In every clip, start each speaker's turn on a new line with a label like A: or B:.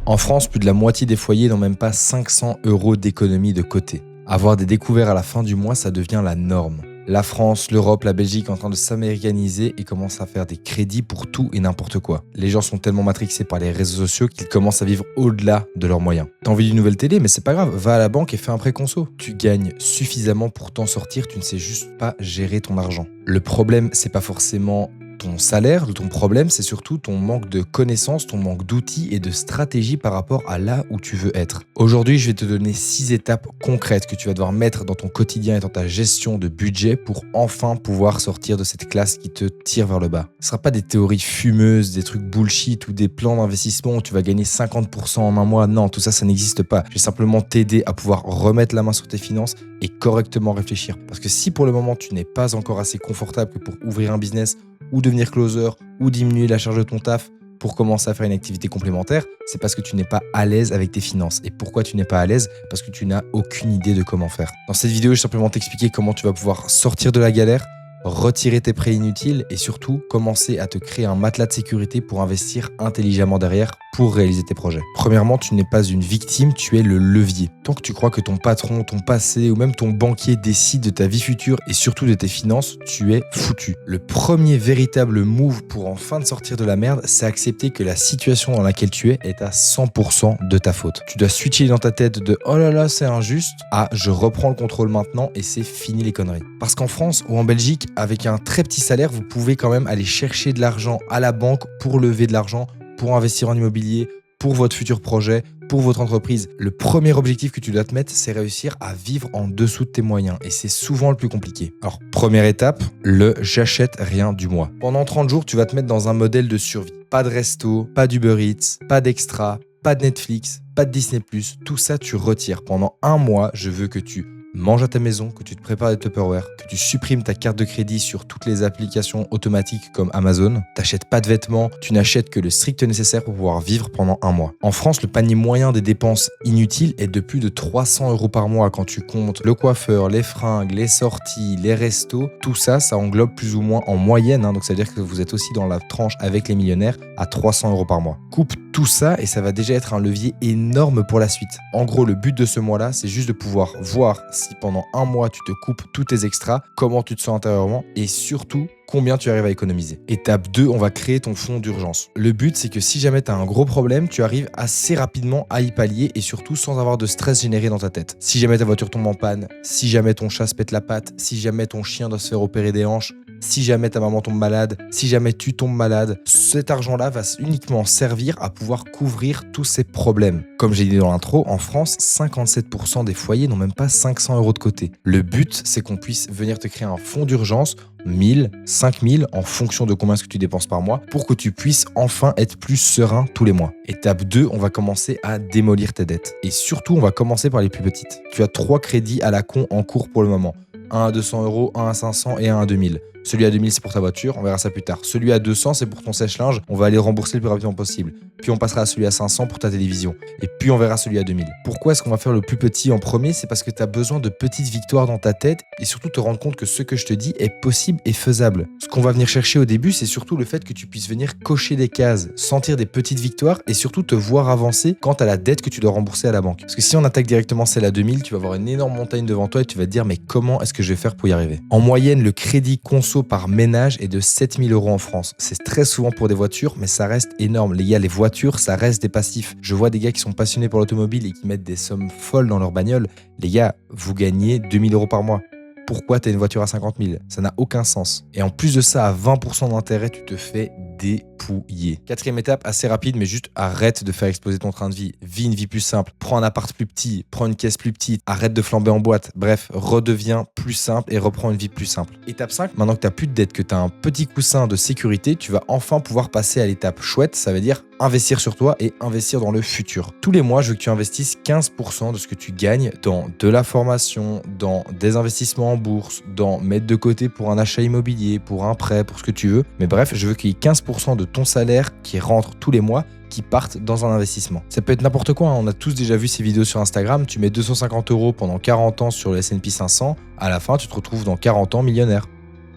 A: En France, plus de la moitié des foyers n'ont même pas 500 € d'économie de côté. Avoir des découverts à la fin du mois, ça devient la norme. La France, l'Europe, la Belgique en train de s'américaniser et commencent à faire des crédits pour tout et n'importe quoi. Les gens sont tellement matrixés par les réseaux sociaux qu'ils commencent à vivre au-delà de leurs moyens. T'as envie d'une nouvelle télé, mais c'est pas grave, va à la banque et fais un prêt conso. Tu gagnes suffisamment pour t'en sortir, tu ne sais juste pas gérer ton argent. Le problème, c'est pas forcément ton salaire, ton problème, c'est surtout ton manque de connaissances, ton manque d'outils et de stratégie par rapport à là où tu veux être. Aujourd'hui, je vais te donner 6 étapes concrètes que tu vas devoir mettre dans ton quotidien et dans ta gestion de budget pour enfin pouvoir sortir de cette classe qui te tire vers le bas. Ce ne sera pas des théories fumeuses, des trucs bullshit ou des plans d'investissement où tu vas gagner 50% en un mois. Non, tout ça, ça n'existe pas. Je vais simplement t'aider à pouvoir remettre la main sur tes finances et correctement réfléchir. Parce que si pour le moment, tu n'es pas encore assez confortable que pour ouvrir un business ou devenir closer, ou diminuer la charge de ton taf pour commencer à faire une activité complémentaire, c'est parce que tu n'es pas à l'aise avec tes finances. Et pourquoi tu n'es pas à l'aise? Parce que tu n'as aucune idée de comment faire. Dans cette vidéo, je vais simplement t'expliquer comment tu vas pouvoir sortir de la galère, retirer tes prêts inutiles et surtout commencer à te créer un matelas de sécurité pour investir intelligemment derrière pour réaliser tes projets. Premièrement, tu n'es pas une victime, tu es le levier. Tant que tu crois que ton patron, ton passé ou même ton banquier décide de ta vie future et surtout de tes finances, tu es foutu. Le premier véritable move pour enfin te sortir de la merde, c'est accepter que la situation dans laquelle tu es est à 100% de ta faute. Tu dois switcher dans ta tête de « oh là là, c'est injuste » à « je reprends le contrôle maintenant et c'est fini les conneries ». Parce qu'en France ou en Belgique, avec un très petit salaire, vous pouvez quand même aller chercher de l'argent à la banque pour lever de l'argent, pour investir en immobilier, pour votre futur projet, pour votre entreprise. Le premier objectif que tu dois te mettre, c'est réussir à vivre en dessous de tes moyens. Et c'est souvent le plus compliqué. Alors, première étape, le « j'achète rien du mois ». Pendant 30 jours, tu vas te mettre dans un modèle de survie. Pas de resto, pas d'Uber Eats, pas d'extra, pas de Netflix, pas de Disney+. Tout ça, tu retires. Pendant un mois, je veux que tu manges à ta maison, que tu te prépares des Tupperware, que tu supprimes ta carte de crédit sur toutes les applications automatiques comme Amazon, t'achètes pas de vêtements, tu n'achètes que le strict nécessaire pour pouvoir vivre pendant un mois. En France, le panier moyen des dépenses inutiles est de plus de 300 € par mois quand tu comptes le coiffeur, les fringues, les sorties, les restos. Tout ça, ça englobe plus ou moins en moyenne, donc ça veut dire que vous êtes aussi dans la tranche avec les millionnaires à 300 € par mois. Coupe tout ça et ça va déjà être un levier énorme pour la suite. En gros, le but de ce mois-là, c'est juste de pouvoir voir si pendant un mois tu te coupes tous tes extras, comment tu te sens intérieurement et surtout combien tu arrives à économiser. Étape 2, on va créer ton fonds d'urgence. Le but, c'est que si jamais tu as un gros problème, tu arrives assez rapidement à y pallier et surtout sans avoir de stress généré dans ta tête. Si jamais ta voiture tombe en panne, si jamais ton chat se pète la patte, si jamais ton chien doit se faire opérer des hanches, si jamais ta maman tombe malade, si jamais tu tombes malade, cet argent-là va uniquement servir à pouvoir couvrir tous ces problèmes. Comme j'ai dit dans l'intro, en France, 57% des foyers n'ont même pas 500 € de côté. Le but, c'est qu'on puisse venir te créer un fonds d'urgence, 1000, 5000 en fonction de combien est-ce que tu dépenses par mois pour que tu puisses enfin être plus serein tous les mois. Étape 2, on va commencer à démolir tes dettes. Et surtout, on va commencer par les plus petites. Tu as 3 crédits à la con en cours pour le moment. Un à 200 €, un à 500 et un à 2000. Celui à 2000, c'est pour ta voiture, on verra ça plus tard. Celui à 200, c'est pour ton sèche-linge, on va aller rembourser le plus rapidement possible. Puis on passera à celui à 500 pour ta télévision. Et puis on verra celui à 2000. Pourquoi est-ce qu'on va faire le plus petit en premier? C'est parce que tu as besoin de petites victoires dans ta tête et surtout te rendre compte que ce que je te dis est possible et faisable. Ce qu'on va venir chercher au début, c'est surtout le fait que tu puisses venir cocher des cases, sentir des petites victoires et surtout te voir avancer quant à la dette que tu dois rembourser à la banque. Parce que si on attaque directement celle à 2000, tu vas avoir une énorme montagne devant toi et tu vas te dire mais comment est-ce que je vais faire pour y arriver? En moyenne, le crédit conso par ménage est de 7000 € en France. C'est très souvent pour des voitures, mais ça reste énorme. Les gars, les voitures, ça reste des passifs. Je vois des gars qui sont passionnés pour l'automobile et qui mettent des sommes folles dans leur bagnole. Les gars, vous gagnez 2000 € par mois. Pourquoi tu as une voiture à 50 000? Ça n'a aucun sens. Et en plus de ça, à 20% d'intérêt, tu te fais dépouiller. Quatrième étape, assez rapide, mais juste arrête de faire exploser ton train de vie. Vis une vie plus simple. Prends un appart plus petit, prends une caisse plus petite, arrête de flamber en boîte. Bref, redeviens plus simple et reprends une vie plus simple. Étape 5, maintenant que tu n'as plus de dette, que tu as un petit coussin de sécurité, tu vas enfin pouvoir passer à l'étape chouette, ça veut dire investir sur toi et investir dans le futur. Tous les mois, je veux que tu investisses 15% de ce que tu gagnes dans de la formation, dans des investissements en bourse, dans mettre de côté pour un achat immobilier, pour un prêt, pour ce que tu veux. Mais bref, je veux qu'il y ait 15% de ton salaire qui rentre tous les mois qui partent dans un investissement. Ça peut être n'importe quoi, hein. On a tous déjà vu ces vidéos sur Instagram, tu mets 250 € pendant 40 ans sur le S&P 500, à la fin tu te retrouves dans 40 ans millionnaire.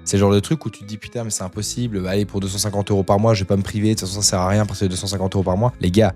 A: C'est le genre de truc où tu te dis putain mais c'est impossible, allez pour 250 € par mois je vais pas me priver, de toute façon ça sert à rien parce que 250 € par mois. Les gars,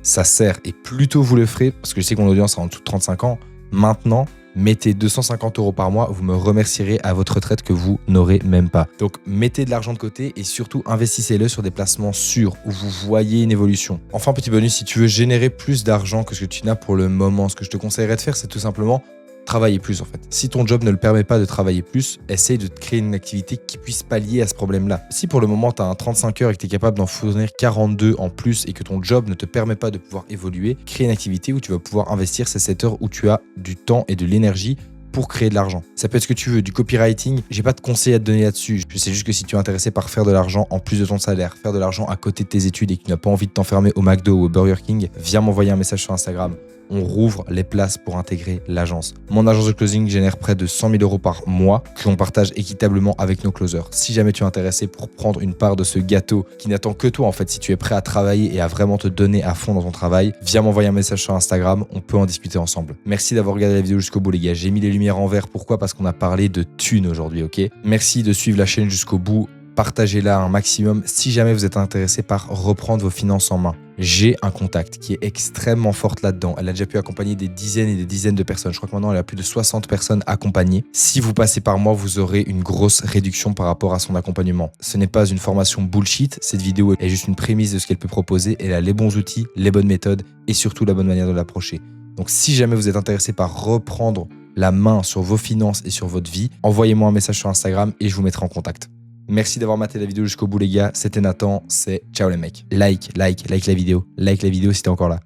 A: ça sert et plus tôt vous le ferez, parce que je sais que mon audience est en dessous de 35 ans, maintenant, mettez 250 € par mois, vous me remercierez à votre retraite que vous n'aurez même pas. Donc mettez de l'argent de côté et surtout investissez-le sur des placements sûrs où vous voyez une évolution. Enfin, petit bonus, si tu veux générer plus d'argent que ce que tu n'as pour le moment, ce que je te conseillerais de faire, c'est tout simplement travailler plus en fait. Si ton job ne le permet pas de travailler plus, essaye de te créer une activité qui puisse pallier à ce problème-là. Si pour le moment tu as un 35 heures et que tu es capable d'en fournir 42 en plus et que ton job ne te permet pas de pouvoir évoluer, crée une activité où tu vas pouvoir investir ces 7 heures où tu as du temps et de l'énergie pour créer de l'argent. Ça peut être ce que tu veux, du copywriting, j'ai pas de conseils à te donner là-dessus. Je sais juste que si tu es intéressé par faire de l'argent en plus de ton salaire, faire de l'argent à côté de tes études et que tu n'as pas envie de t'enfermer au McDo ou au Burger King, viens m'envoyer un message sur Instagram. On rouvre les places pour intégrer l'agence. Mon agence de closing génère près de 100 000 € par mois que l'on partage équitablement avec nos closers. Si jamais tu es intéressé pour prendre une part de ce gâteau qui n'attend que toi en fait, si tu es prêt à travailler et à vraiment te donner à fond dans ton travail, viens m'envoyer un message sur Instagram, on peut en discuter ensemble. Merci d'avoir regardé la vidéo jusqu'au bout les gars, j'ai mis les lumières en vert, pourquoi? Parce qu'on a parlé de thunes aujourd'hui, ok? Merci de suivre la chaîne jusqu'au bout. Partagez-la un maximum si jamais vous êtes intéressé par reprendre vos finances en main. J'ai un contact qui est extrêmement forte là-dedans. Elle a déjà pu accompagner des dizaines et des dizaines de personnes. Je crois que maintenant, elle a plus de 60 personnes accompagnées. Si vous passez par moi, vous aurez une grosse réduction par rapport à son accompagnement. Ce n'est pas une formation bullshit. Cette vidéo est juste une prémisse de ce qu'elle peut proposer. Elle a les bons outils, les bonnes méthodes et surtout la bonne manière de l'approcher. Donc, si jamais vous êtes intéressé par reprendre la main sur vos finances et sur votre vie, envoyez-moi un message sur Instagram et je vous mettrai en contact. Merci d'avoir maté la vidéo jusqu'au bout les gars, c'était Nathan, c'est ciao les mecs. Like la vidéo si t'es encore là.